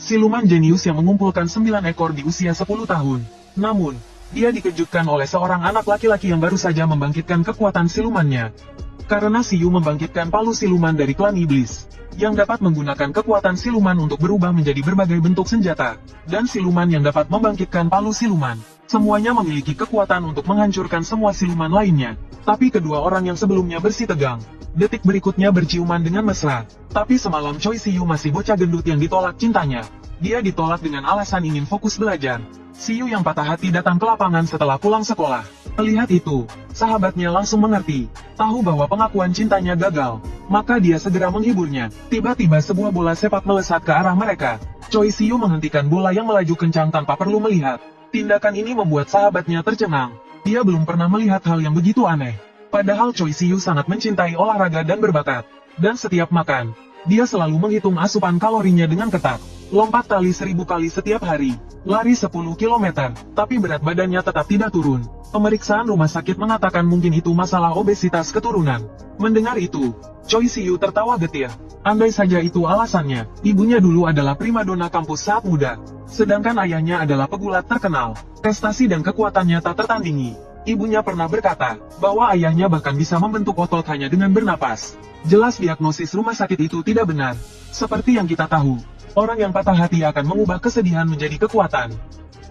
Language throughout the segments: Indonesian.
siluman jenius yang mengumpulkan 9 ekor di usia 10 tahun. Namun, dia dikejutkan oleh seorang anak laki-laki yang baru saja membangkitkan kekuatan silumannya. Karena Siyu membangkitkan palu siluman dari klan iblis, yang dapat menggunakan kekuatan siluman untuk berubah menjadi berbagai bentuk senjata, dan siluman yang dapat membangkitkan palu siluman. Semuanya memiliki kekuatan untuk menghancurkan semua siluman lainnya. Tapi kedua orang yang sebelumnya bersih tegang. Detik berikutnya berciuman dengan mesra. Tapi semalam Choi Siyu masih bocah gendut yang ditolak cintanya. Dia ditolak dengan alasan ingin fokus belajar. Siyu yang patah hati datang ke lapangan setelah pulang sekolah. Melihat itu, sahabatnya langsung mengerti, tahu bahwa pengakuan cintanya gagal. Maka dia segera menghiburnya. Tiba-tiba sebuah bola sepak melesat ke arah mereka. Choi Siyu menghentikan bola yang melaju kencang tanpa perlu melihat. Tindakan ini membuat sahabatnya tercengang. Dia belum pernah melihat hal yang begitu aneh. Padahal Choi Siyu sangat mencintai olahraga dan berbakat. Dan setiap makan, dia selalu menghitung asupan kalorinya dengan ketat. Lompat tali 1000 kali setiap hari, lari 10 km, tapi berat badannya tetap tidak turun. Pemeriksaan rumah sakit mengatakan mungkin itu masalah obesitas keturunan. Mendengar itu, Choi Siyu tertawa getir. Andai saja itu alasannya, ibunya dulu adalah primadona kampus saat muda. Sedangkan ayahnya adalah pegulat terkenal. Prestasi dan kekuatannya tak tertandingi. Ibunya pernah berkata, bahwa ayahnya bahkan bisa membentuk otot hanya dengan bernapas. Jelas diagnosis rumah sakit itu tidak benar. Seperti yang kita tahu, orang yang patah hati akan mengubah kesedihan menjadi kekuatan.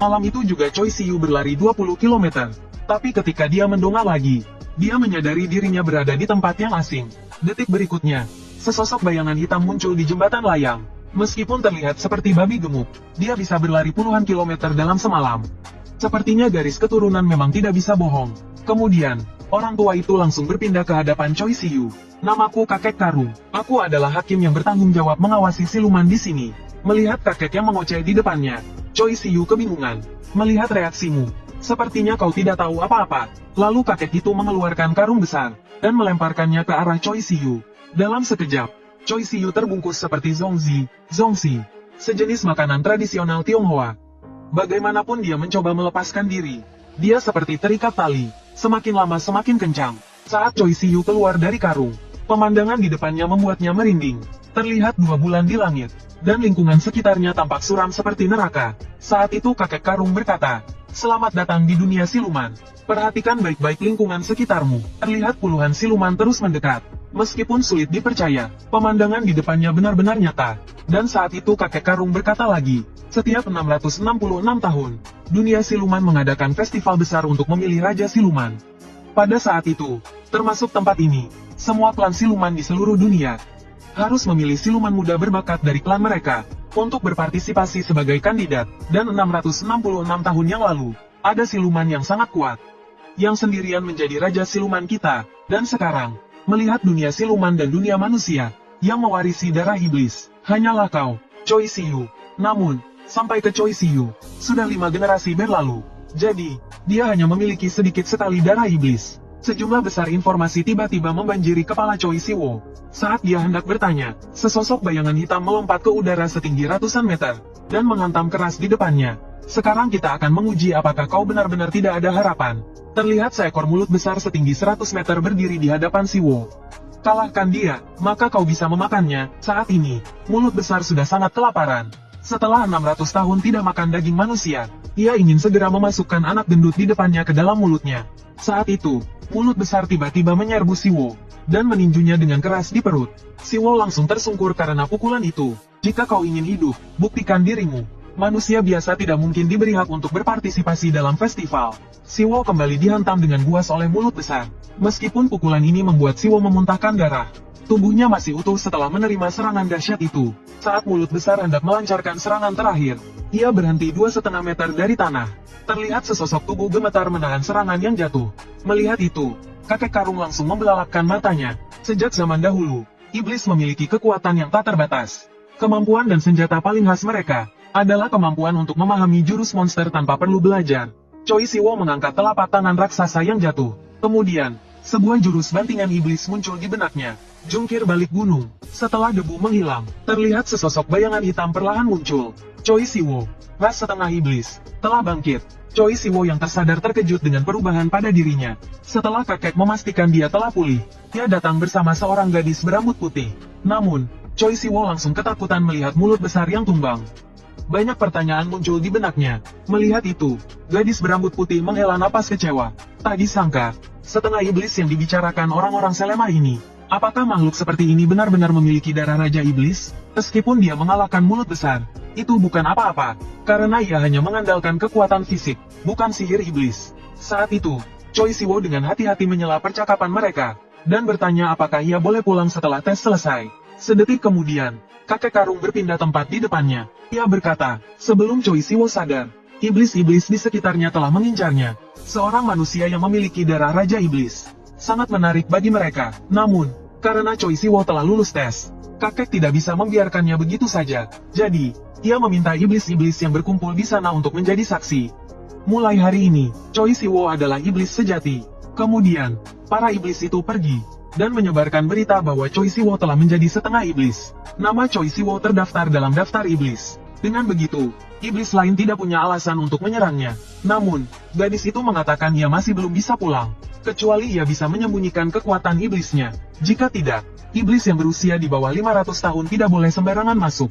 Malam itu juga Choi Siyu berlari 20 km. Tapi ketika dia mendongak lagi, dia menyadari dirinya berada di tempat yang asing. Detik berikutnya, sesosok bayangan hitam muncul di jembatan layang. Meskipun terlihat seperti babi gemuk, dia bisa berlari puluhan kilometer dalam semalam. Sepertinya garis keturunan memang tidak bisa bohong. Kemudian, orang tua itu langsung berpindah ke hadapan Choi Siyu. Namaku kakek Karung. Aku adalah hakim yang bertanggung jawab mengawasi siluman di sini. Melihat kakek yang mengoceh di depannya, Choi Siyu kebingungan. Melihat reaksimu, sepertinya kau tidak tahu apa-apa. Lalu kakek itu mengeluarkan karung besar, dan melemparkannya ke arah Choi Siyu. Dalam sekejap, Choi Siyu terbungkus seperti zongzi, sejenis makanan tradisional Tionghoa. Bagaimanapun dia mencoba melepaskan diri. Dia seperti terikat tali, semakin lama semakin kencang. Saat Choi Siyu keluar dari karung, pemandangan di depannya membuatnya merinding. Terlihat 2 bulan di langit, dan lingkungan sekitarnya tampak suram seperti neraka. Saat itu kakek karung berkata, "Selamat datang di dunia siluman. Perhatikan baik-baik lingkungan sekitarmu." Terlihat puluhan siluman terus mendekat. Meskipun sulit dipercaya, pemandangan di depannya benar-benar nyata. Dan saat itu kakek karung berkata lagi, setiap 666 tahun, dunia siluman mengadakan festival besar untuk memilih Raja Siluman. Pada saat itu, termasuk tempat ini, semua klan siluman di seluruh dunia harus memilih siluman muda berbakat dari klan mereka untuk berpartisipasi sebagai kandidat. Dan 666 tahun yang lalu, ada siluman yang sangat kuat, yang sendirian menjadi Raja Siluman kita. Dan sekarang, melihat dunia siluman dan dunia manusia, yang mewarisi darah iblis, hanyalah kau, Choi Siyu. Namun, sampai ke Choi Siyu, sudah 5 generasi berlalu. Jadi, dia hanya memiliki sedikit sekali darah iblis. Sejumlah besar informasi tiba-tiba membanjiri kepala Choi Siyu. Saat dia hendak bertanya, sesosok bayangan hitam melompat ke udara setinggi ratusan meter, dan menghantam keras di depannya. Sekarang kita akan menguji apakah kau benar-benar tidak ada harapan. Terlihat seekor mulut besar setinggi 100 meter berdiri di hadapan Siwo. Kalahkan dia, maka kau bisa memakannya. Saat ini, mulut besar sudah sangat kelaparan. Setelah 600 tahun tidak makan daging manusia, ia ingin segera memasukkan anak gendut di depannya ke dalam mulutnya. Saat itu, mulut besar tiba-tiba menyerbu Siwo, dan meninjunya dengan keras di perut. Siwo langsung tersungkur karena pukulan itu. Jika kau ingin hidup, buktikan dirimu. Manusia biasa tidak mungkin diberi hak untuk berpartisipasi dalam festival. Siwo kembali dihantam dengan buas oleh mulut besar. Meskipun pukulan ini membuat Siwo memuntahkan darah, tubuhnya masih utuh setelah menerima serangan dahsyat itu. Saat mulut besar hendak melancarkan serangan terakhir, ia berhenti 2,5 meter dari tanah. Terlihat sesosok tubuh gemetar menahan serangan yang jatuh. Melihat itu, kakek karung langsung membelalakkan matanya. Sejak zaman dahulu, iblis memiliki kekuatan yang tak terbatas. Kemampuan dan senjata paling khas mereka adalah kemampuan untuk memahami jurus monster tanpa perlu belajar. Choi Siwo mengangkat telapak tangan raksasa yang jatuh. Kemudian, sebuah jurus bantingan iblis muncul di benaknya. Jungkir balik gunung. Setelah debu menghilang, terlihat sesosok bayangan hitam perlahan muncul. Choi Siwo, ras setengah iblis, telah bangkit. Choi Siwo yang tersadar terkejut dengan perubahan pada dirinya. Setelah kakek memastikan dia telah pulih, dia datang bersama seorang gadis berambut putih. Namun, Choi Siwo langsung ketakutan melihat mulut besar yang tumbang. Banyak pertanyaan muncul di benaknya. Melihat itu, gadis berambut putih menghela napas kecewa. Tak disangka, setengah iblis yang dibicarakan orang-orang Selema ini. Apakah makhluk seperti ini benar-benar memiliki darah Raja Iblis? Meskipun dia mengalahkan mulut besar, itu bukan apa-apa, karena ia hanya mengandalkan kekuatan fisik, bukan sihir iblis. Saat itu, Choi Siwo dengan hati-hati menyela percakapan mereka, dan bertanya apakah ia boleh pulang setelah tes selesai. Sedetik kemudian, kakek karung berpindah tempat di depannya. Ia berkata, sebelum Choi Siwo sadar, iblis-iblis di sekitarnya telah mengincarnya. Seorang manusia yang memiliki darah Raja Iblis. Sangat menarik bagi mereka. Namun, karena Choi Siwo telah lulus tes, kakek tidak bisa membiarkannya begitu saja. Jadi, ia meminta iblis-iblis yang berkumpul di sana untuk menjadi saksi. Mulai hari ini, Choi Siwo adalah iblis sejati. Kemudian, para iblis itu pergi, dan menyebarkan berita bahwa Choi Siwo telah menjadi setengah iblis. Nama Choi Siwo terdaftar dalam daftar iblis. Dengan begitu, iblis lain tidak punya alasan untuk menyerangnya. Namun, gadis itu mengatakan ia masih belum bisa pulang, kecuali ia bisa menyembunyikan kekuatan iblisnya. Jika tidak, iblis yang berusia di bawah 500 tahun tidak boleh sembarangan masuk.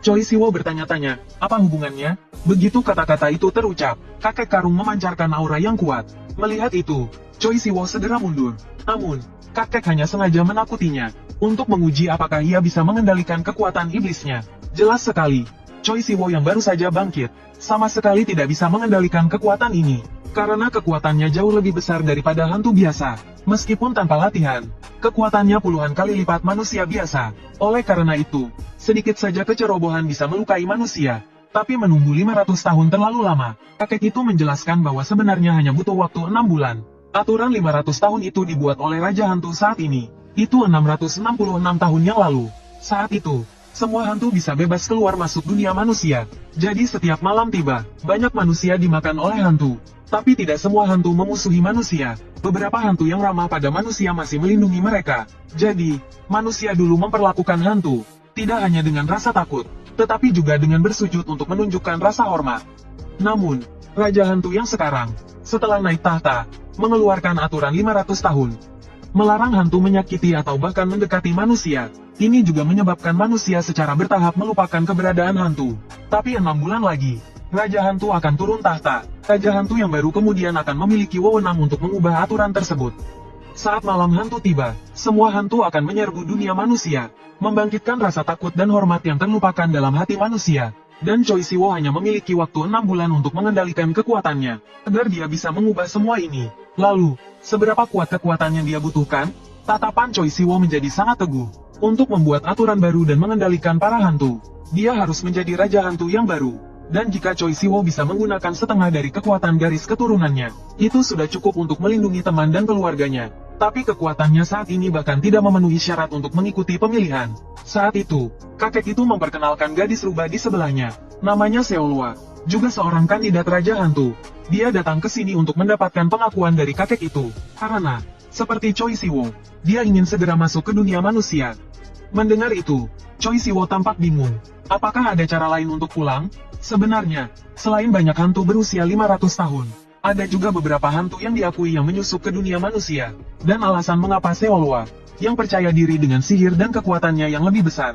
Choi Siwo bertanya-tanya, apa hubungannya? Begitu kata-kata itu terucap, kakek karung memancarkan aura yang kuat. Melihat itu, Choi Siwo segera mundur. Namun, kakek hanya sengaja menakutinya, untuk menguji apakah ia bisa mengendalikan kekuatan iblisnya. Jelas sekali, Choi Siwo yang baru saja bangkit, sama sekali tidak bisa mengendalikan kekuatan ini. Karena kekuatannya jauh lebih besar daripada hantu biasa. Meskipun tanpa latihan, kekuatannya puluhan kali lipat manusia biasa. Oleh karena itu, sedikit saja kecerobohan bisa melukai manusia. Tapi menunggu 500 tahun terlalu lama. Kakek itu menjelaskan bahwa sebenarnya hanya butuh waktu 6 bulan. Aturan 500 tahun itu dibuat oleh Raja Hantu saat ini. Itu 666 tahun yang lalu. Saat itu, semua hantu bisa bebas keluar masuk dunia manusia. Jadi setiap malam tiba, banyak manusia dimakan oleh hantu. Tapi tidak semua hantu memusuhi manusia. Beberapa hantu yang ramah pada manusia masih melindungi mereka. Jadi, manusia dulu memperlakukan hantu, tidak hanya dengan rasa takut, tetapi juga dengan bersujud untuk menunjukkan rasa hormat. Namun, Raja Hantu yang sekarang, setelah naik tahta, mengeluarkan aturan 500 tahun. Melarang hantu menyakiti atau bahkan mendekati manusia. Ini juga menyebabkan manusia secara bertahap melupakan keberadaan hantu. Tapi 6 bulan lagi, Raja Hantu akan turun tahta. Raja Hantu yang baru kemudian akan memiliki wewenang untuk mengubah aturan tersebut. Saat malam hantu tiba, semua hantu akan menyerbu dunia manusia, membangkitkan rasa takut dan hormat yang terlupakan dalam hati manusia. Dan Choi Siwo hanya memiliki waktu 6 bulan untuk mengendalikan kekuatannya, agar dia bisa mengubah semua ini. Lalu, seberapa kuat kekuatan yang dia butuhkan? Tatapan Choi Siwo menjadi sangat teguh. Untuk membuat aturan baru dan mengendalikan para hantu, dia harus menjadi Raja Hantu yang baru. Dan jika Choi Siwo bisa menggunakan setengah dari kekuatan garis keturunannya, itu sudah cukup untuk melindungi teman dan keluarganya. Tapi kekuatannya saat ini bahkan tidak memenuhi syarat untuk mengikuti pemilihan. Saat itu, kakek itu memperkenalkan gadis rubah di sebelahnya. Namanya Seolwa, juga seorang kandidat Raja Hantu. Dia datang ke sini untuk mendapatkan pengakuan dari kakek itu. Karena, seperti Choi Siwo, dia ingin segera masuk ke dunia manusia. Mendengar itu, Choi Siwo tampak bingung. Apakah ada cara lain untuk pulang? Sebenarnya, selain banyak hantu berusia 500 tahun, ada juga beberapa hantu yang diakui yang menyusup ke dunia manusia. Dan alasan mengapa Seolwa, yang percaya diri dengan sihir dan kekuatannya yang lebih besar,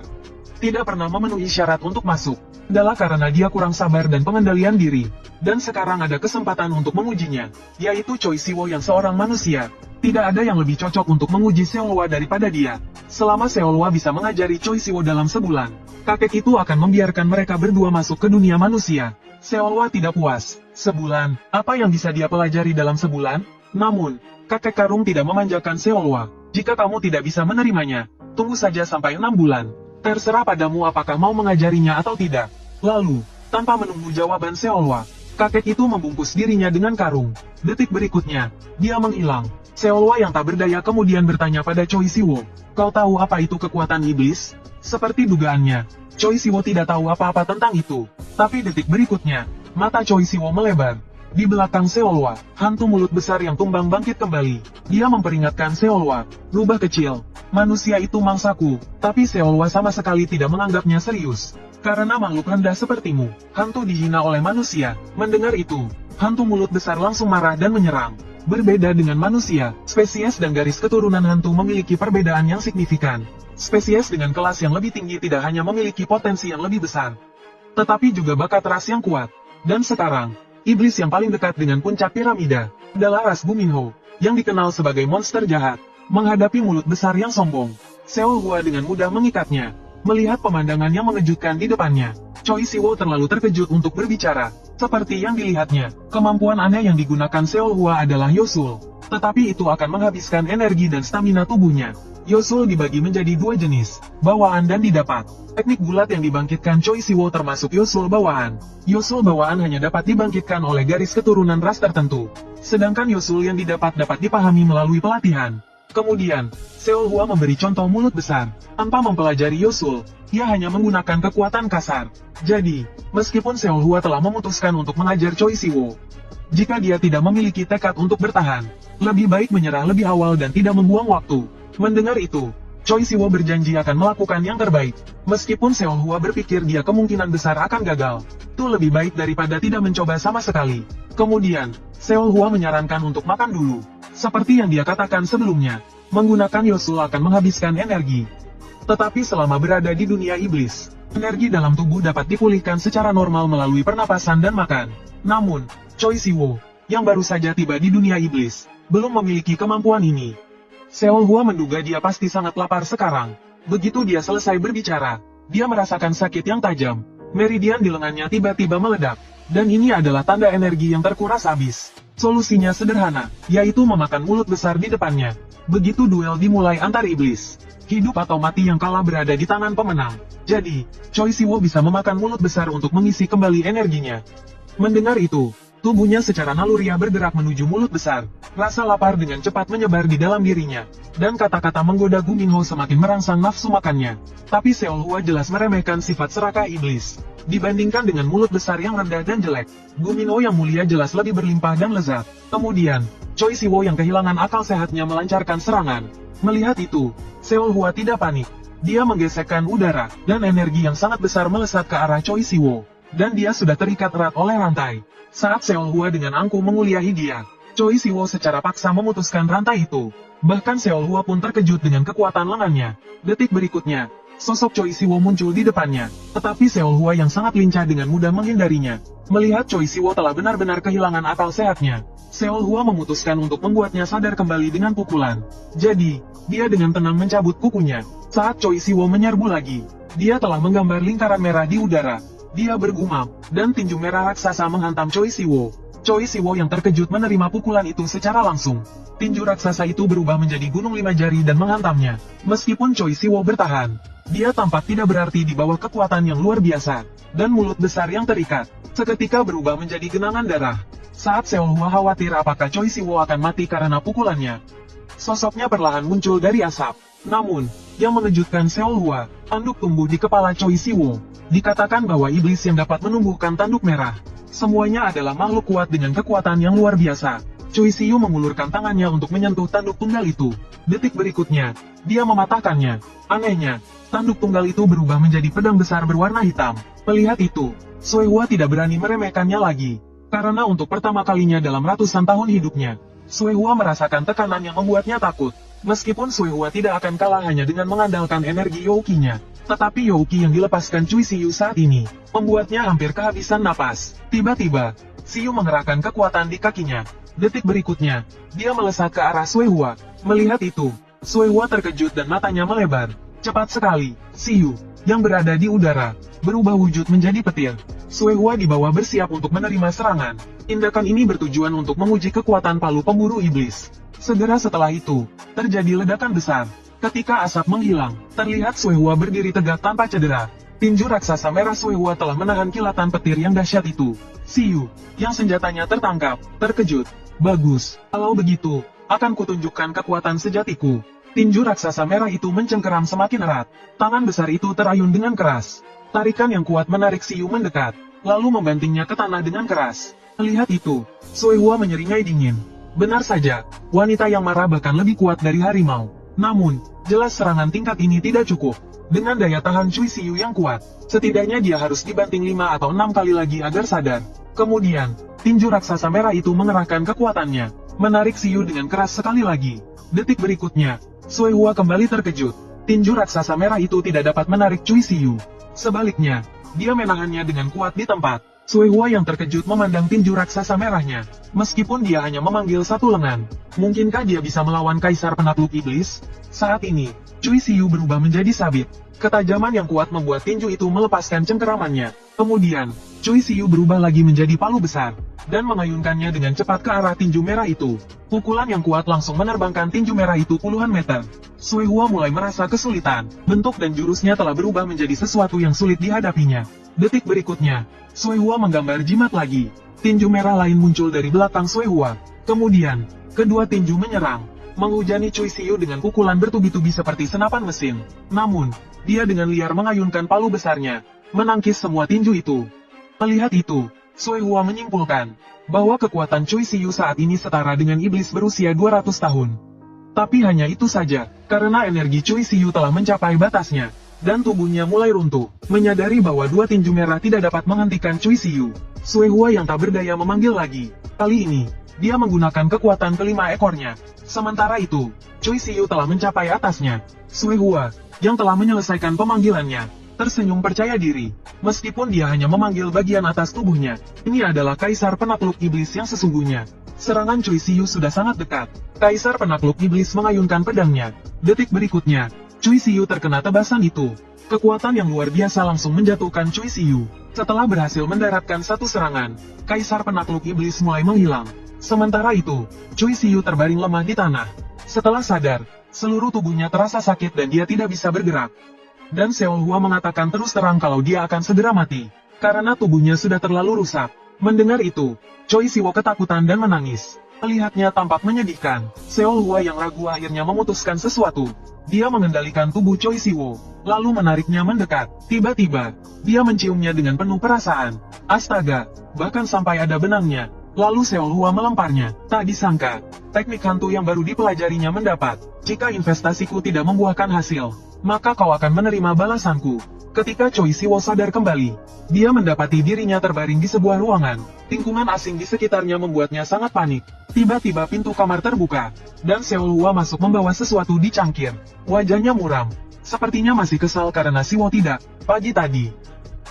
tidak pernah memenuhi syarat untuk masuk, adalah karena dia kurang sabar dan pengendalian diri. Dan sekarang ada kesempatan untuk mengujinya, yaitu Choi Siwo yang seorang manusia. Tidak ada yang lebih cocok untuk menguji Seolwa daripada dia. Selama Seolwa bisa mengajari Choi Siwo dalam sebulan, kakek itu akan membiarkan mereka berdua masuk ke dunia manusia. Seolwa tidak puas. Sebulan, apa yang bisa dia pelajari dalam sebulan? Namun, kakek karung tidak memanjakan Seolwa. Jika kamu tidak bisa menerimanya, tunggu saja sampai 6 bulan. Terserah padamu apakah mau mengajarinya atau tidak. Lalu, tanpa menunggu jawaban Seolwa, kakek itu membungkus dirinya dengan karung. Detik berikutnya, dia menghilang. Seolwa yang tak berdaya kemudian bertanya pada Choi Siwo, kau tahu apa itu kekuatan iblis? Seperti dugaannya, Choi Siwo tidak tahu apa-apa tentang itu. Tapi detik berikutnya, mata Choi Siwo melebar. Di belakang Seolwa, hantu mulut besar yang tumbang bangkit kembali. Dia memperingatkan Seolwa, rubah kecil, manusia itu mangsaku. Tapi Seolwa sama sekali tidak menganggapnya serius. Karena makhluk rendah sepertimu, hantu dihina oleh manusia. Mendengar itu, hantu mulut besar langsung marah dan menyerang. Berbeda dengan manusia, spesies dan garis keturunan hantu memiliki perbedaan yang signifikan. Spesies dengan kelas yang lebih tinggi tidak hanya memiliki potensi yang lebih besar, tetapi juga bakat ras yang kuat. Dan sekarang, iblis yang paling dekat dengan puncak piramida adalah ras Guminho, yang dikenal sebagai monster jahat. Menghadapi mulut besar yang sombong, Seol Hua dengan mudah mengikatnya. Melihat pemandangan yang mengejutkan di depannya, Choi Siwo terlalu terkejut untuk berbicara. Seperti yang dilihatnya, kemampuan aneh yang digunakan Seol Hua adalah Yosul. Tetapi itu akan menghabiskan energi dan stamina tubuhnya. Yosul dibagi menjadi dua jenis, bawaan dan didapat. Teknik bulat yang dibangkitkan Choi Siwo termasuk Yosul bawaan. Yosul bawaan hanya dapat dibangkitkan oleh garis keturunan ras tertentu. Sedangkan Yosul yang didapat dapat dipahami melalui pelatihan. Kemudian, Seol Hua memberi contoh mulut besar. Tanpa mempelajari Yosul, ia hanya menggunakan kekuatan kasar. Jadi, meskipun Seol Hua telah memutuskan untuk mengajar Choi Siwo, jika dia tidak memiliki tekad untuk bertahan, lebih baik menyerah lebih awal dan tidak membuang waktu. Mendengar itu, Choi Siwo berjanji akan melakukan yang terbaik. Meskipun Seol Hua berpikir dia kemungkinan besar akan gagal, itu lebih baik daripada tidak mencoba sama sekali. Kemudian, Seol Hua menyarankan untuk makan dulu. Seperti yang dia katakan sebelumnya, menggunakan Yosul akan menghabiskan energi. Tetapi selama berada di dunia iblis, energi dalam tubuh dapat dipulihkan secara normal melalui pernapasan dan makan. Namun, Choi Siwo, yang baru saja tiba di dunia iblis, belum memiliki kemampuan ini. Seol Hua menduga dia pasti sangat lapar sekarang. Begitu dia selesai berbicara, dia merasakan sakit yang tajam. Meridian di lengannya tiba-tiba meledak. Dan ini adalah tanda energi yang terkuras habis. Solusinya sederhana, yaitu memakan mulut besar di depannya. Begitu duel dimulai antar iblis, hidup atau mati yang kalah berada di tangan pemenang. Jadi, Choi Siwo bisa memakan mulut besar untuk mengisi kembali energinya. Mendengar itu, tubuhnya secara naluriah bergerak menuju mulut besar. Rasa lapar dengan cepat menyebar di dalam dirinya. Dan kata-kata menggoda Guminho semakin merangsang nafsu makannya. Tapi Seol Hua jelas meremehkan sifat serakah iblis. Dibandingkan dengan mulut besar yang rendah dan jelek, Guminho yang mulia jelas lebih berlimpah dan lezat. Kemudian, Choi Siwo yang kehilangan akal sehatnya melancarkan serangan. Melihat itu, Seol Hua tidak panik. Dia menggesekkan udara, dan energi yang sangat besar melesat ke arah Choi Siwo. Dan dia sudah terikat erat oleh rantai. Saat Seol Hua dengan angkuh menguliahi dia, Choi Siwo secara paksa memutuskan rantai itu. Bahkan Seol Hua pun terkejut dengan kekuatan lengannya. Detik berikutnya, sosok Choi Siwo muncul di depannya, tetapi Seol Hua yang sangat lincah dengan mudah menghindarinya. Melihat Choi Siwo telah benar-benar kehilangan akal sehatnya, Seol Hua memutuskan untuk membuatnya sadar kembali dengan pukulan. Jadi, dia dengan tenang mencabut kukunya. Saat Choi Siwo menyerbu lagi, dia telah menggambar lingkaran merah di udara. Dia bergumam, dan tinju merah raksasa menghantam Choi Siwo. Choi Siwo yang terkejut menerima pukulan itu secara langsung. Tinju raksasa itu berubah menjadi gunung 5 jari dan menghantamnya. Meskipun Choi Siwo bertahan, dia tampak tidak berarti di bawah kekuatan yang luar biasa. Dan mulut besar yang terikat, seketika berubah menjadi genangan darah. Saat Seol Hua khawatir apakah Choi Siwo akan mati karena pukulannya, sosoknya perlahan muncul dari asap. Namun, yang mengejutkan Seol Hua, tanduk tumbuh di kepala Choi Siwo. Dikatakan bahwa iblis yang dapat menumbuhkan tanduk merah, semuanya adalah makhluk kuat dengan kekuatan yang luar biasa. Choi Siwo mengulurkan tangannya untuk menyentuh tanduk tunggal itu. Detik berikutnya, dia mematahkannya. Anehnya, tanduk tunggal itu berubah menjadi pedang besar berwarna hitam. Melihat itu, Seol Hua tidak berani meremehkannya lagi. Karena untuk pertama kalinya dalam ratusan tahun hidupnya, Seol Hua merasakan tekanan yang membuatnya takut. Meskipun Seol Hua tidak akan kalah hanya dengan mengandalkan energi Youki-nya, tetapi Youki yang dilepaskan Choi Siwo saat ini, membuatnya hampir kehabisan napas. Tiba-tiba, Siwo mengerahkan kekuatan di kakinya. Detik berikutnya, dia melesat ke arah Seol Hua. Melihat itu, Seol Hua terkejut dan matanya melebar. Cepat sekali, Siwo, yang berada di udara, berubah wujud menjadi petir. Seol Hua di bawah bersiap untuk menerima serangan. Tindakan ini bertujuan untuk menguji kekuatan palu pemburu iblis. Segera setelah itu, terjadi ledakan besar. Ketika asap menghilang, terlihat Seol Hua berdiri tegak tanpa cedera. Tinju raksasa merah Seol Hua telah menahan kilatan petir yang dahsyat itu. Siwo, yang senjatanya tertangkap, terkejut. Bagus, kalau begitu, akan kutunjukkan kekuatan sejatiku. Tinju raksasa merah itu mencengkeram semakin erat. Tangan besar itu terayun dengan keras. Tarikan yang kuat menarik Siwo mendekat, lalu membantingnya ke tanah dengan keras. Melihat itu, Seol Hua menyeringai dingin. Benar saja, wanita yang marah bahkan lebih kuat dari harimau. Namun, jelas serangan tingkat ini tidak cukup. Dengan daya tahan Choi Siwo yang kuat, setidaknya dia harus dibanting 5 atau 6 kali lagi agar sadar. Kemudian, tinju raksasa merah itu mengerahkan kekuatannya, menarik Siwo dengan keras sekali lagi. Detik berikutnya, Seol Hua kembali terkejut. Tinju raksasa merah itu tidak dapat menarik Choi Siwo. Sebaliknya, dia menahannya dengan kuat di tempat. Sui Hua yang terkejut memandang tinju raksasa merahnya. Meskipun dia hanya memanggil satu lengan, mungkinkah dia bisa melawan Kaisar Penakluk Iblis? Saat ini, Cui Siyu berubah menjadi sabit. Ketajaman yang kuat membuat tinju itu melepaskan cengkeramannya. Kemudian, Cui Siyu berubah lagi menjadi palu besar, dan mengayunkannya dengan cepat ke arah tinju merah itu. Pukulan yang kuat langsung menerbangkan tinju merah itu puluhan meter. Sui Hua mulai merasa kesulitan. Bentuk dan jurusnya telah berubah menjadi sesuatu yang sulit dihadapinya. Detik berikutnya, Sui Hua menggambar jimat lagi. Tinju merah lain muncul dari belakang Sui Hua. Kemudian, kedua tinju menyerang, menghujani Cui Siyu dengan pukulan bertubi-tubi seperti senapan mesin. Namun, dia dengan liar mengayunkan palu besarnya, menangkis semua tinju itu. Melihat itu, Sui Hua menyimpulkan bahwa kekuatan Cui Siyu saat ini setara dengan iblis berusia 200 tahun. Tapi hanya itu saja, karena energi Cui Siyu telah mencapai batasnya, dan tubuhnya mulai runtuh. Menyadari bahwa dua tinju merah tidak dapat menghentikan Cui Siyu, Sui Hua yang tak berdaya memanggil lagi. Kali ini, dia menggunakan kekuatan kelima ekornya. Sementara itu, Cui Siyu telah mencapai atasnya. Sui Hua, yang telah menyelesaikan pemanggilannya, tersenyum percaya diri. Meskipun dia hanya memanggil bagian atas tubuhnya, ini adalah Kaisar Penakluk Iblis yang sesungguhnya. Serangan Cui Siyu sudah sangat dekat. Kaisar Penakluk Iblis mengayunkan pedangnya. Detik berikutnya, Cui Siyu terkena tebasan itu. Kekuatan yang luar biasa langsung menjatuhkan Cui Siyu. Setelah berhasil mendaratkan satu serangan, Kaisar Penakluk Iblis mulai menghilang. Sementara itu, Cui Siyu terbaring lemah di tanah. Setelah sadar, seluruh tubuhnya terasa sakit dan dia tidak bisa bergerak. Dan Seol Hua mengatakan terus terang kalau dia akan segera mati, karena tubuhnya sudah terlalu rusak. Mendengar itu, Cui Siyu ketakutan dan menangis. Melihatnya tampak menyedihkan, Seol Hua yang ragu akhirnya memutuskan sesuatu. Dia mengendalikan tubuh Cui Siyu, lalu menariknya mendekat. Tiba-tiba, dia menciumnya dengan penuh perasaan. Astaga, bahkan sampai ada benangnya. Lalu Seol Hua melemparnya. Tak disangka, teknik hantu yang baru dipelajarinya mendapat. Jika investasiku tidak membuahkan hasil, maka kau akan menerima balasanku. Ketika Cui Siyu sadar kembali, dia mendapati dirinya terbaring di sebuah ruangan. Lingkungan asing di sekitarnya membuatnya sangat panik. Tiba-tiba pintu kamar terbuka, dan Seol Hua masuk membawa sesuatu di cangkir. Wajahnya muram. Sepertinya masih kesal karena Siwo tidak. Pagi tadi,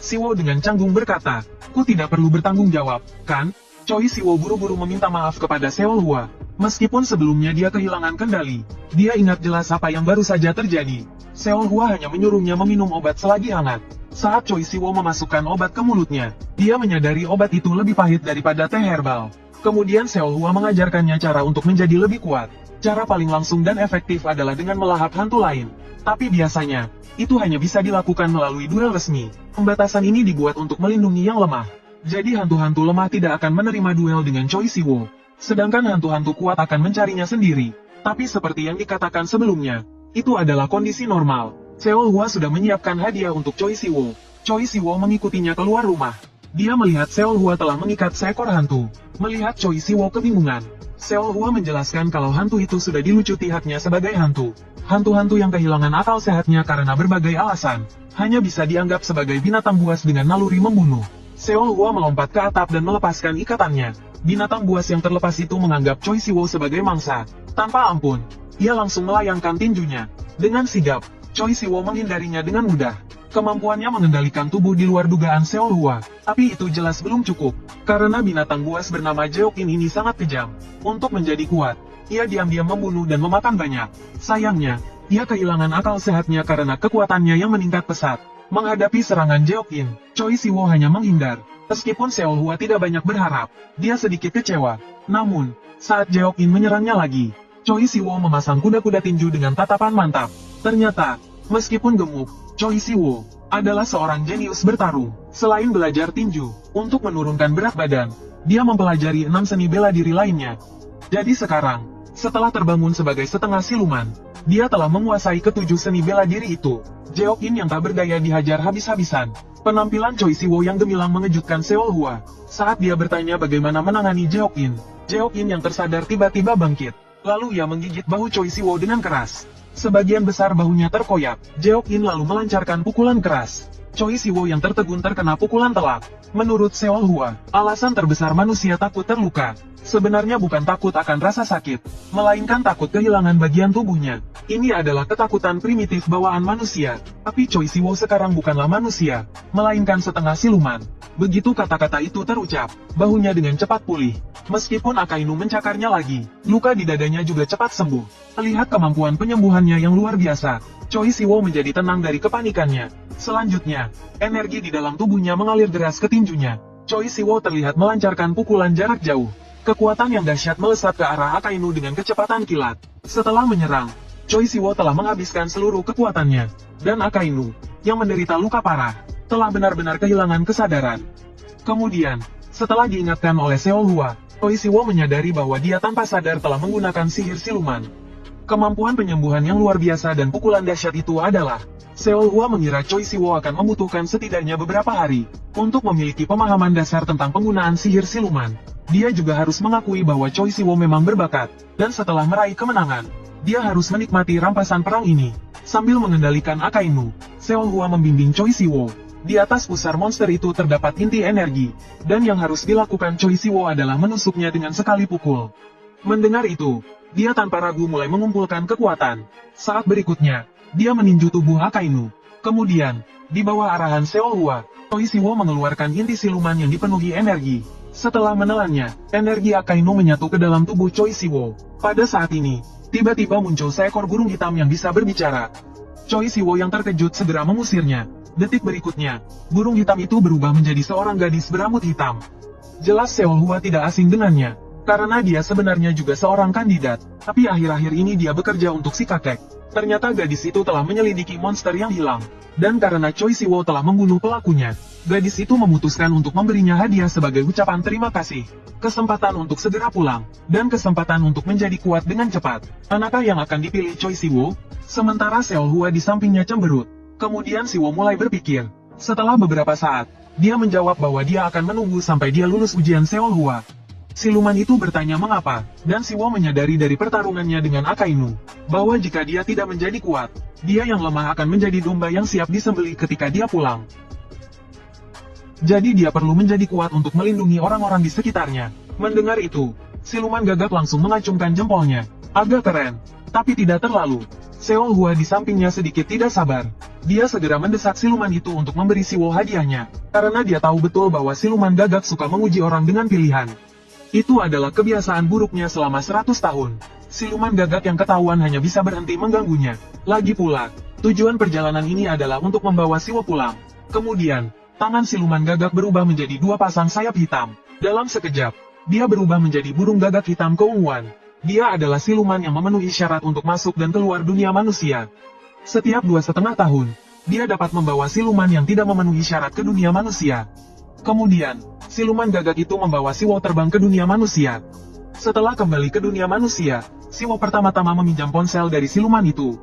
Siwo dengan canggung berkata, "Ku tidak perlu bertanggung jawab, kan?" Cui Siyu buru-buru meminta maaf kepada Seol Hua. Meskipun sebelumnya dia kehilangan kendali, dia ingat jelas apa yang baru saja terjadi. Seol Hua hanya menyuruhnya meminum obat selagi hangat. Saat Cui Siyu memasukkan obat ke mulutnya, dia menyadari obat itu lebih pahit daripada teh herbal. Kemudian Seol Hua mengajarkannya cara untuk menjadi lebih kuat. Cara paling langsung dan efektif adalah dengan melahap hantu lain. Tapi biasanya, itu hanya bisa dilakukan melalui duel resmi. Pembatasan ini dibuat untuk melindungi yang lemah. Jadi hantu-hantu lemah tidak akan menerima duel dengan Cui Siyu. Sedangkan hantu-hantu kuat akan mencarinya sendiri. Tapi seperti yang dikatakan sebelumnya, itu adalah kondisi normal. Seol Hua sudah menyiapkan hadiah untuk Cui Siyu. Cui Siyu mengikutinya keluar rumah. Dia melihat Seol Hua telah mengikat seekor hantu. Melihat Cui Siyu kebingungan, Seol Hua menjelaskan kalau hantu itu sudah dilucuti haknya sebagai hantu. Hantu-hantu yang kehilangan akal sehatnya karena berbagai alasan, hanya bisa dianggap sebagai binatang buas dengan naluri membunuh. Seol Hua melompat ke atap dan melepaskan ikatannya. Binatang buas yang terlepas itu menganggap Cui Siyu sebagai mangsa. Tanpa ampun, ia langsung melayangkan tinjunya. Dengan sigap, Cui Siyu menghindarinya dengan mudah. Kemampuannya mengendalikan tubuh di luar dugaan Seol Hua. Tapi itu jelas belum cukup, karena binatang buas bernama Jeokin ini sangat kejam. Untuk menjadi kuat, ia diam-diam membunuh dan memakan banyak. Sayangnya, ia kehilangan akal sehatnya karena kekuatannya yang meningkat pesat. Menghadapi serangan Jeokin, Cui Siyu hanya menghindar. Meskipun Seol Hua tidak banyak berharap, dia sedikit kecewa. Namun, saat Jeokin menyerangnya lagi, Cui Siyu memasang kuda-kuda tinju dengan tatapan mantap. Ternyata, meskipun gemuk, Cui Siyu adalah seorang jenius bertarung. Selain belajar tinju, untuk menurunkan berat badan, dia mempelajari 6 seni bela diri lainnya. Jadi sekarang, setelah terbangun sebagai setengah siluman, dia telah menguasai ketujuh seni bela diri itu. Jeokin yang tak berdaya dihajar habis-habisan. Penampilan Cui Siyu yang gemilang mengejutkan Seol Hua. Saat dia bertanya bagaimana menangani Jeokin, Jeokin yang tersadar tiba-tiba bangkit. Lalu ia menggigit bahu Cui Siyu dengan keras. Sebagian besar bahunya terkoyak. Jeokin lalu melancarkan pukulan keras. Choi Siwo yang tertegun terkena pukulan telak. Menurut Seol Hua, alasan terbesar manusia takut terluka sebenarnya bukan takut akan rasa sakit, melainkan takut kehilangan bagian tubuhnya. Ini adalah ketakutan primitif bawaan manusia. Tapi Choi Siwo sekarang bukanlah manusia, melainkan setengah siluman. Begitu kata-kata itu terucap, bahunya dengan cepat pulih. Meskipun Akainu mencakarnya lagi, luka di dadanya juga cepat sembuh. Melihat kemampuan penyembuhannya yang luar biasa, Choi Siwo menjadi tenang dari kepanikannya. Selanjutnya, energi di dalam tubuhnya mengalir deras ke tinjunya. Choi Siwo terlihat melancarkan pukulan jarak jauh. Kekuatan yang dahsyat melesat ke arah Akainu dengan kecepatan kilat. Setelah menyerang, Choi Siwo telah menghabiskan seluruh kekuatannya. Dan Akainu, yang menderita luka parah, telah benar-benar kehilangan kesadaran. Kemudian, setelah diingatkan oleh Seol Hua, Choi Siwo menyadari bahwa dia tanpa sadar telah menggunakan sihir siluman. Kemampuan penyembuhan yang luar biasa dan pukulan dahsyat itu adalah, Seol Hua mengira Choi Siwo akan membutuhkan setidaknya beberapa hari untuk memiliki pemahaman dasar tentang penggunaan sihir siluman. Dia juga harus mengakui bahwa Choi Siwo memang berbakat, dan setelah meraih kemenangan, dia harus menikmati rampasan perang ini. Sambil mengendalikan Akainu, Seol Hua membimbing Choi Siwo. Di atas pusar monster itu terdapat inti energi, dan yang harus dilakukan Choi Siwo adalah menusuknya dengan sekali pukul. Mendengar itu, dia tanpa ragu mulai mengumpulkan kekuatan. Saat berikutnya, dia meninju tubuh Akainu. Kemudian, di bawah arahan Seol Hua, Choi Siwo mengeluarkan inti siluman yang dipenuhi energi. Setelah menelannya, energi Akainu menyatu ke dalam tubuh Choi Siwo. Pada saat ini, tiba-tiba muncul seekor burung hitam yang bisa berbicara. Choi Siwo yang terkejut segera mengusirnya. Detik berikutnya, burung hitam itu berubah menjadi seorang gadis berambut hitam. Jelas Seol Hua tidak asing dengannya, karena dia sebenarnya juga seorang kandidat. Tapi akhir-akhir ini dia bekerja untuk si kakek. Ternyata gadis itu telah menyelidiki monster yang hilang. Dan karena Choi Siwo telah membunuh pelakunya, gadis itu memutuskan untuk memberinya hadiah sebagai ucapan terima kasih. Kesempatan untuk segera pulang, dan kesempatan untuk menjadi kuat dengan cepat. Manakah yang akan dipilih Choi Siwo? Sementara Seol Hua di sampingnya cemberut. Kemudian Siwo mulai berpikir. Setelah beberapa saat, dia menjawab bahwa dia akan menunggu sampai dia lulus ujian Seol Hua. Siluman itu bertanya mengapa, dan Siwo menyadari dari pertarungannya dengan Akainu, bahwa jika dia tidak menjadi kuat, dia yang lemah akan menjadi domba yang siap disembelih ketika dia pulang. Jadi dia perlu menjadi kuat untuk melindungi orang-orang di sekitarnya. Mendengar itu, siluman gagak langsung mengacungkan jempolnya. Agak keren, tapi tidak terlalu. Seol Hua di sampingnya sedikit tidak sabar. Dia segera mendesak siluman itu untuk memberi Siwo hadiahnya, karena dia tahu betul bahwa siluman gagak suka menguji orang dengan pilihan. Itu adalah kebiasaan buruknya selama 100 tahun. Siluman gagak yang ketahuan hanya bisa berhenti mengganggunya. Lagi pula, tujuan perjalanan ini adalah untuk membawa Siwo pulang. Kemudian, tangan siluman gagak berubah menjadi dua pasang sayap hitam. Dalam sekejap, dia berubah menjadi burung gagak hitam keunguan. Dia adalah siluman yang memenuhi syarat untuk masuk dan keluar dunia manusia. Setiap 2,5 tahun, dia dapat membawa siluman yang tidak memenuhi syarat ke dunia manusia. Kemudian, siluman gagak itu membawa Siwo terbang ke dunia manusia. Setelah kembali ke dunia manusia, Siwo pertama-tama meminjam ponsel dari siluman itu.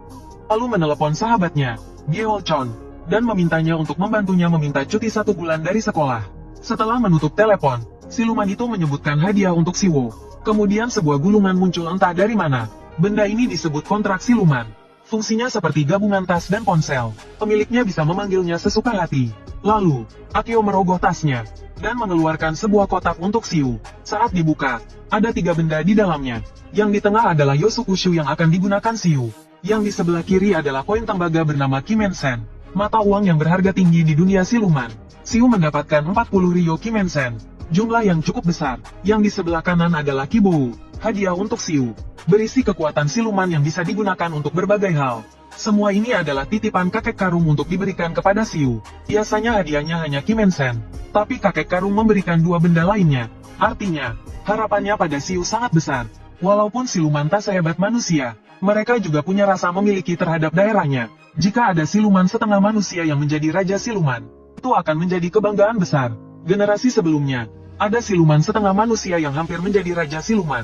Lalu menelepon sahabatnya, Gyeol Chon, dan memintanya untuk membantunya meminta cuti 1 bulan dari sekolah. Setelah menutup telepon, siluman itu menyebutkan hadiah untuk Siwo. Kemudian sebuah gulungan muncul entah dari mana. Benda ini disebut kontrak siluman. Fungsinya seperti gabungan tas dan ponsel. Pemiliknya bisa memanggilnya sesuka hati. Lalu, Akio merogoh tasnya, dan mengeluarkan sebuah kotak untuk Siu. Saat dibuka, ada 3 benda di dalamnya. Yang di tengah adalah Yosukushu yang akan digunakan Siu. Yang di sebelah kiri adalah koin tembaga bernama Kimensen, mata uang yang berharga tinggi di dunia siluman. Siu mendapatkan 40 Ryo Kimensen, jumlah yang cukup besar. Yang di sebelah kanan adalah Kibou, hadiah untuk Siu, berisi kekuatan siluman yang bisa digunakan untuk berbagai hal. Semua ini adalah titipan kakek karung untuk diberikan kepada Siu. Biasanya hadiahnya hanya Kimensen, tapi kakek karung memberikan 2 benda lainnya. Artinya, harapannya pada Siu sangat besar. Walaupun siluman tak sehebat manusia, mereka juga punya rasa memiliki terhadap daerahnya. Jika ada siluman setengah manusia yang menjadi raja siluman, itu akan menjadi kebanggaan besar. Generasi sebelumnya, ada siluman setengah manusia yang hampir menjadi raja siluman.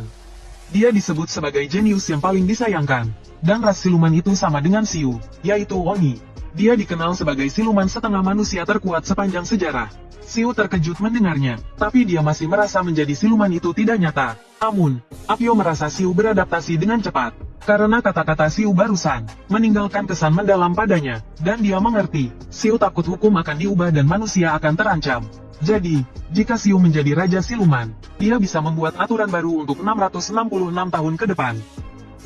Dia disebut sebagai jenius yang paling disayangkan, dan ras siluman itu sama dengan Siu, yaitu Oni. Dia dikenal sebagai siluman setengah manusia terkuat sepanjang sejarah. Siu terkejut mendengarnya, tapi dia masih merasa menjadi siluman itu tidak nyata. Namun, Akio merasa Siu beradaptasi dengan cepat. Karena kata-kata Xiu barusan, meninggalkan kesan mendalam padanya, dan dia mengerti, Xiu takut hukum akan diubah dan manusia akan terancam. Jadi, jika Xiu menjadi Raja Siluman, dia bisa membuat aturan baru untuk 666 tahun ke depan.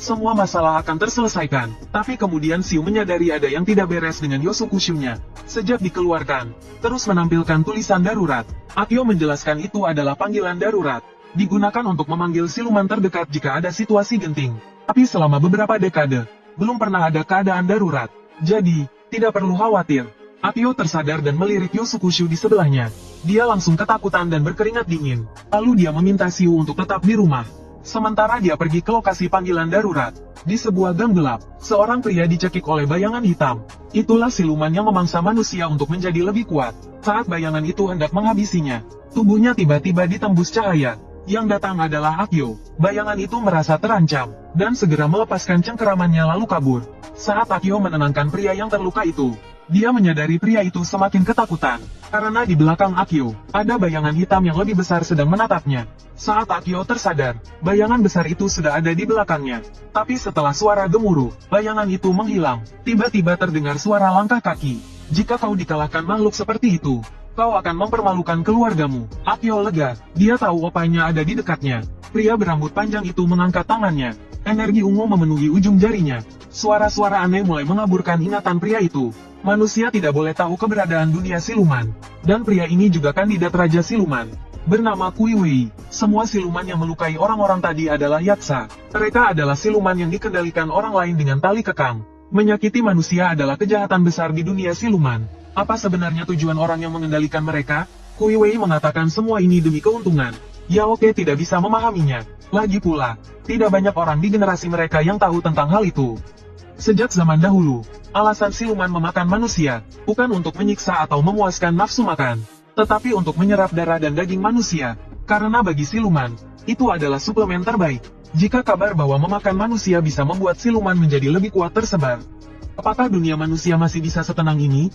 Semua masalah akan terselesaikan, tapi kemudian Xiu menyadari ada yang tidak beres dengan Yosukushu-nya. Sejak dikeluarkan, terus menampilkan tulisan darurat. Akio menjelaskan itu adalah panggilan darurat, digunakan untuk memanggil siluman terdekat jika ada situasi genting. Tapi selama beberapa dekade, belum pernah ada keadaan darurat. Jadi, tidak perlu khawatir. Akio tersadar dan melirik Yosukushu di sebelahnya. Dia langsung ketakutan dan berkeringat dingin. Lalu dia meminta Xiu untuk tetap di rumah. Sementara dia pergi ke lokasi panggilan darurat. Di sebuah gang gelap, seorang pria dicekik oleh bayangan hitam. Itulah siluman yang memangsa manusia untuk menjadi lebih kuat. Saat bayangan itu hendak menghabisinya, tubuhnya tiba-tiba ditembus cahaya. Yang datang adalah Akio. Bayangan itu merasa terancam, dan segera melepaskan cengkeramannya lalu kabur. Saat Akio menenangkan pria yang terluka itu, dia menyadari pria itu semakin ketakutan, karena di belakang Akio, ada bayangan hitam yang lebih besar sedang menatapnya. Saat Akio tersadar, bayangan besar itu sudah ada di belakangnya. Tapi setelah suara gemuruh, bayangan itu menghilang. Tiba-tiba terdengar suara langkah kaki. Jika kau dikalahkan makhluk seperti itu, kau akan mempermalukan keluargamu. Akio lega, dia tahu opanya ada di dekatnya. Pria berambut panjang itu mengangkat tangannya. Energi ungu memenuhi ujung jarinya. Suara-suara aneh mulai mengaburkan ingatan pria itu. Manusia tidak boleh tahu keberadaan dunia siluman. Dan pria ini juga kandidat Raja Siluman. Bernama Kui Wei. Semua siluman yang melukai orang-orang tadi adalah yaksa. Mereka adalah siluman yang dikendalikan orang lain dengan tali kekang. Menyakiti manusia adalah kejahatan besar di dunia siluman. Apa sebenarnya tujuan orang yang mengendalikan mereka? Kui Wei mengatakan semua ini demi keuntungan. Yaoke tidak bisa memahaminya. Lagi pula, tidak banyak orang di generasi mereka yang tahu tentang hal itu. Sejak zaman dahulu, alasan siluman memakan manusia, bukan untuk menyiksa atau memuaskan nafsu makan, tetapi untuk menyerap darah dan daging manusia. Karena bagi siluman, itu adalah suplemen terbaik. Jika kabar bahwa memakan manusia bisa membuat siluman menjadi lebih kuat tersebar, apakah dunia manusia masih bisa setenang ini?